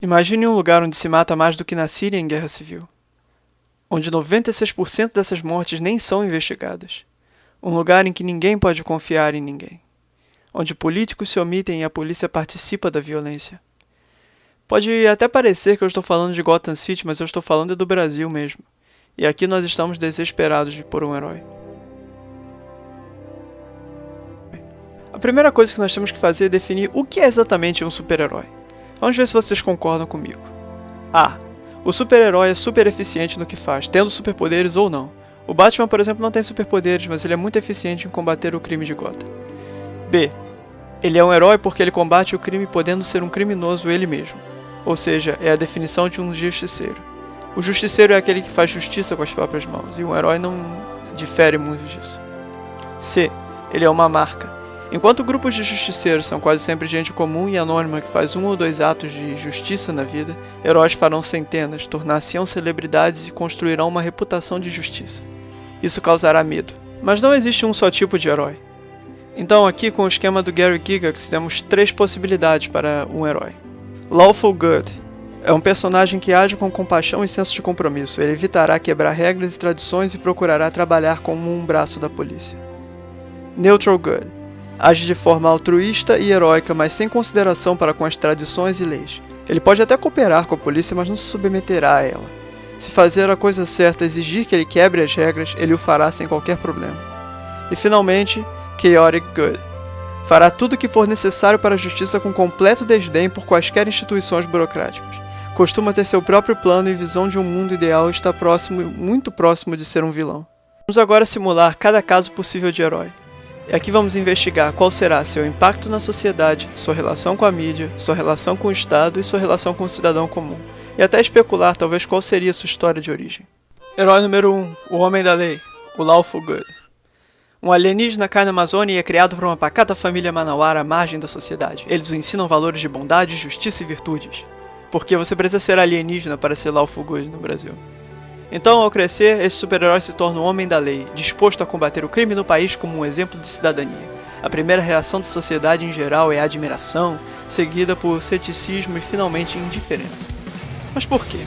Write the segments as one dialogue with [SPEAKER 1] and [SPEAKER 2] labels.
[SPEAKER 1] Imagine um lugar onde se mata mais do que na Síria em guerra civil, onde 96% dessas mortes nem são investigadas. Um lugar em que ninguém pode confiar em ninguém, onde políticos se omitem e a polícia participa da violência. Pode até parecer que eu estou falando de Gotham City, mas eu estou falando do Brasil mesmo. E aqui nós estamos desesperados por um herói. A primeira coisa que nós temos que fazer é definir o que é exatamente um super-herói. Vamos ver se vocês concordam comigo. A. O super-herói é super eficiente no que faz, tendo superpoderes ou não. O Batman, por exemplo, não tem superpoderes, mas ele é muito eficiente em combater o crime de Gotham. B. Ele é um herói porque ele combate o crime podendo ser um criminoso ele mesmo. Ou seja, é a definição de um justiceiro. O justiceiro é aquele que faz justiça com as próprias mãos, e um herói não difere muito disso. C. Ele é uma marca. Enquanto grupos de justiceiros são quase sempre gente comum e anônima que faz um ou dois atos de justiça na vida, heróis farão centenas, tornar-se-ão celebridades e construirão uma reputação de justiça. Isso causará medo. Mas não existe um só tipo de herói. Então aqui com o esquema do Gary Gygax temos três possibilidades para um herói. Lawful Good. É um personagem que age com compaixão e senso de compromisso. Ele evitará quebrar regras e tradições e procurará trabalhar como um braço da polícia. Neutral Good. Age de forma altruísta e heróica, mas sem consideração para com as tradições e leis. Ele pode até cooperar com a polícia, mas não se submeterá a ela. Se fazer a coisa certa exigir que ele quebre as regras, ele o fará sem qualquer problema. E finalmente, Chaotic Good. Fará tudo o que for necessário para a justiça com completo desdém por quaisquer instituições burocráticas. Costuma ter seu próprio plano e visão de um mundo ideal e está muito próximo de ser um vilão. Vamos agora simular cada caso possível de herói. E aqui vamos investigar qual será seu impacto na sociedade, sua relação com a mídia, sua relação com o Estado e sua relação com o cidadão comum. E até especular talvez qual seria sua história de origem. Herói número 1, o Homem da Lei, o Lawful Good. Um alienígena cai na Amazônia e é criado por uma pacata família manauara à margem da sociedade. Eles o ensinam valores de bondade, justiça e virtudes. Porque você precisa ser alienígena para ser Lawful Good no Brasil. Então, ao crescer, esse super-herói se torna um homem da lei, disposto a combater o crime no país como um exemplo de cidadania. A primeira reação da sociedade em geral é a admiração, seguida por ceticismo e finalmente indiferença. Mas por quê?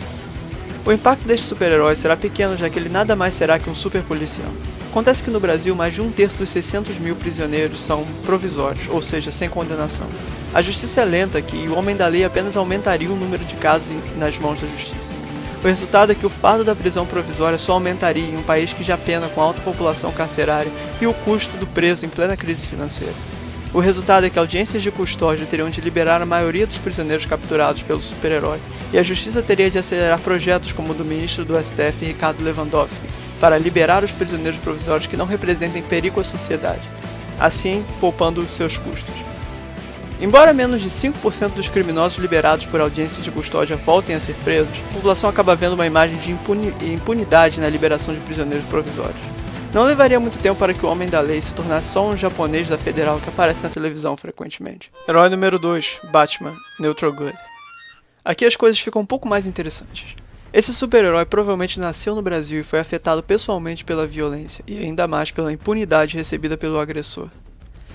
[SPEAKER 1] O impacto deste super-herói será pequeno, já que ele nada mais será que um super-policial. Acontece que no Brasil, mais de 1/3 dos 600 mil prisioneiros são provisórios, ou seja, sem condenação. A justiça é lenta aqui e o homem da lei apenas aumentaria o número de casos nas mãos da justiça. O resultado é que o fardo da prisão provisória só aumentaria em um país que já pena com alta população carcerária e o custo do preso em plena crise financeira. O resultado é que audiências de custódia teriam de liberar a maioria dos prisioneiros capturados pelo super-herói, e a justiça teria de acelerar projetos como o do ministro do STF, Ricardo Lewandowski, para liberar os prisioneiros provisórios que não representem perigo à sociedade, assim poupando os seus custos. Embora menos de 5% dos criminosos liberados por audiência de custódia voltem a ser presos, a população acaba vendo uma imagem de impunidade na liberação de prisioneiros provisórios. Não levaria muito tempo para que o Homem da Lei se tornasse só um japonês da Federal que aparece na televisão frequentemente. Herói número 2, Batman, Neutral Good. Aqui as coisas ficam um pouco mais interessantes. Esse super-herói provavelmente nasceu no Brasil e foi afetado pessoalmente pela violência, e ainda mais pela impunidade recebida pelo agressor.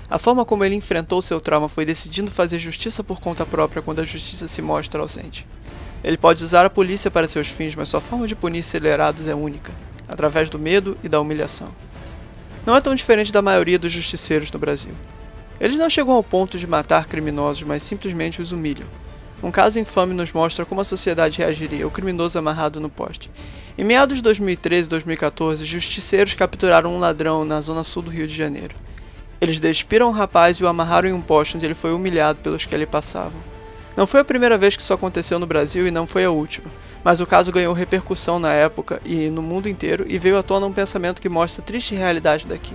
[SPEAKER 1] A forma como ele enfrentou seu trauma foi decidindo fazer justiça por conta própria quando a justiça se mostra ausente. Ele pode usar a polícia para seus fins, mas sua forma de punir acelerados é única, através do medo e da humilhação. Não é tão diferente da maioria dos justiceiros no Brasil. Eles não chegam ao ponto de matar criminosos, mas simplesmente os humilham. Um caso infame nos mostra como a sociedade reagiria ao criminoso amarrado no poste. Em meados de 2013 e 2014, justiceiros capturaram um ladrão na zona sul do Rio de Janeiro. Eles despiram o rapaz e o amarraram em um poste onde ele foi humilhado pelos que ali passavam. Não foi a primeira vez que isso aconteceu no Brasil e não foi a última, mas o caso ganhou repercussão na época e no mundo inteiro e veio à tona um pensamento que mostra a triste realidade daqui.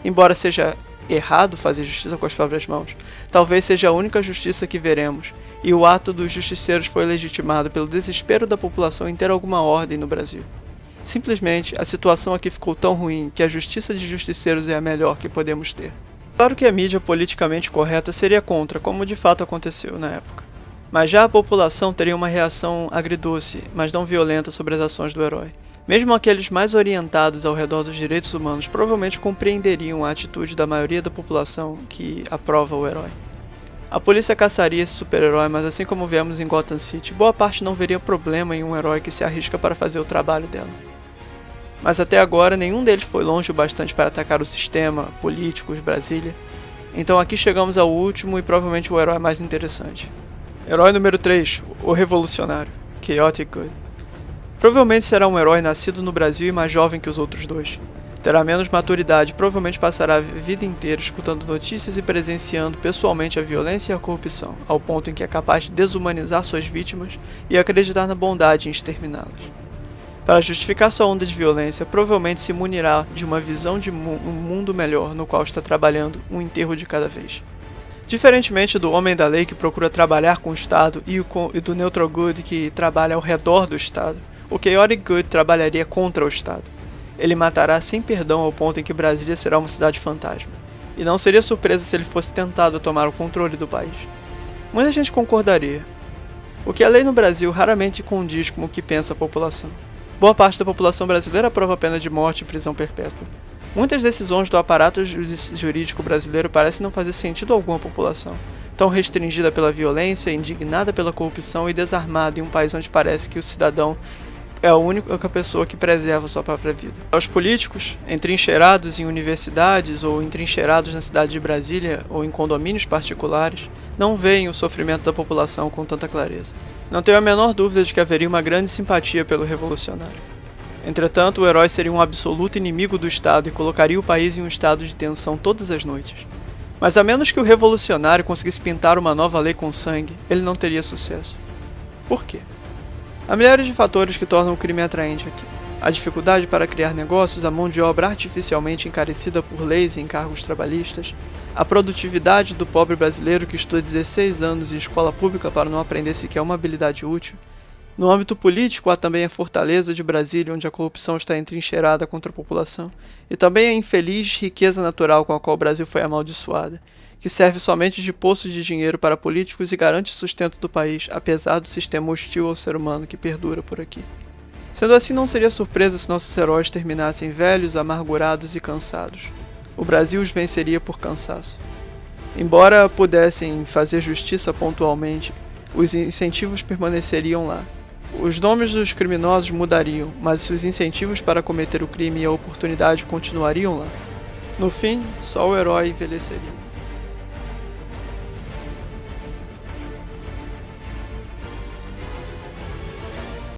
[SPEAKER 1] Embora seja errado fazer justiça com as próprias mãos, talvez seja a única justiça que veremos, e o ato dos justiceiros foi legitimado pelo desespero da população em ter alguma ordem no Brasil. Simplesmente, a situação aqui ficou tão ruim que a justiça de justiceiros é a melhor que podemos ter. Claro que a mídia politicamente correta seria contra, como de fato aconteceu na época. Mas já a população teria uma reação agridoce, mas não violenta sobre as ações do herói. Mesmo aqueles mais orientados ao redor dos direitos humanos provavelmente compreenderiam a atitude da maioria da população que aprova o herói. A polícia caçaria esse super-herói, mas assim como vemos em Gotham City, boa parte não veria problema em um herói que se arrisca para fazer o trabalho dela. Mas até agora nenhum deles foi longe o bastante para atacar o sistema, políticos, Brasília. Então aqui chegamos ao último e provavelmente o herói mais interessante. Herói número 3, o Revolucionário, Chaotic Good. Provavelmente será um herói nascido no Brasil e mais jovem que os outros dois. Terá menos maturidade e provavelmente passará a vida inteira escutando notícias e presenciando pessoalmente a violência e a corrupção, ao ponto em que é capaz de desumanizar suas vítimas e acreditar na bondade em exterminá-las. Para justificar sua onda de violência, provavelmente se munirá de uma visão de um mundo melhor no qual está trabalhando um enterro de cada vez. Diferentemente do Homem da Lei que procura trabalhar com o Estado e do Neutral Good que trabalha ao redor do Estado, o Chaotic Good trabalharia contra o Estado. Ele matará sem perdão ao ponto em que Brasília será uma cidade fantasma. E não seria surpresa se ele fosse tentado tomar o controle do país. Muita gente concordaria. O que é lei no Brasil raramente condiz com o que pensa a população. Boa parte da população brasileira aprova a pena de morte e prisão perpétua. Muitas decisões do aparato jurídico brasileiro parecem não fazer sentido algum à população, tão restringida pela violência, indignada pela corrupção e desarmada em um país onde parece que o cidadão é a única pessoa que preserva sua própria vida. Os políticos, entrincheirados em universidades ou entrincheirados na cidade de Brasília ou em condomínios particulares, não veem o sofrimento da população com tanta clareza. Não tenho a menor dúvida de que haveria uma grande simpatia pelo revolucionário. Entretanto, o herói seria um absoluto inimigo do Estado e colocaria o país em um estado de tensão todas as noites. Mas a menos que o revolucionário conseguisse pintar uma nova lei com sangue, ele não teria sucesso. Por quê? Há milhares de fatores que tornam o crime atraente aqui. A dificuldade para criar negócios, a mão de obra artificialmente encarecida por leis e encargos trabalhistas, a produtividade do pobre brasileiro que estuda 16 anos em escola pública para não aprender sequer uma habilidade útil. No âmbito político, há também a fortaleza de Brasília, onde a corrupção está entrincheirada contra a população, e também a infeliz riqueza natural com a qual o Brasil foi amaldiçoada, que serve somente de poço de dinheiro para políticos e garante o sustento do país, apesar do sistema hostil ao ser humano que perdura por aqui. Sendo assim, não seria surpresa se nossos heróis terminassem velhos, amargurados e cansados. O Brasil os venceria por cansaço. Embora pudessem fazer justiça pontualmente, os incentivos permaneceriam lá. Os nomes dos criminosos mudariam, mas os incentivos para cometer o crime e a oportunidade continuariam lá. No fim, só o herói envelheceria.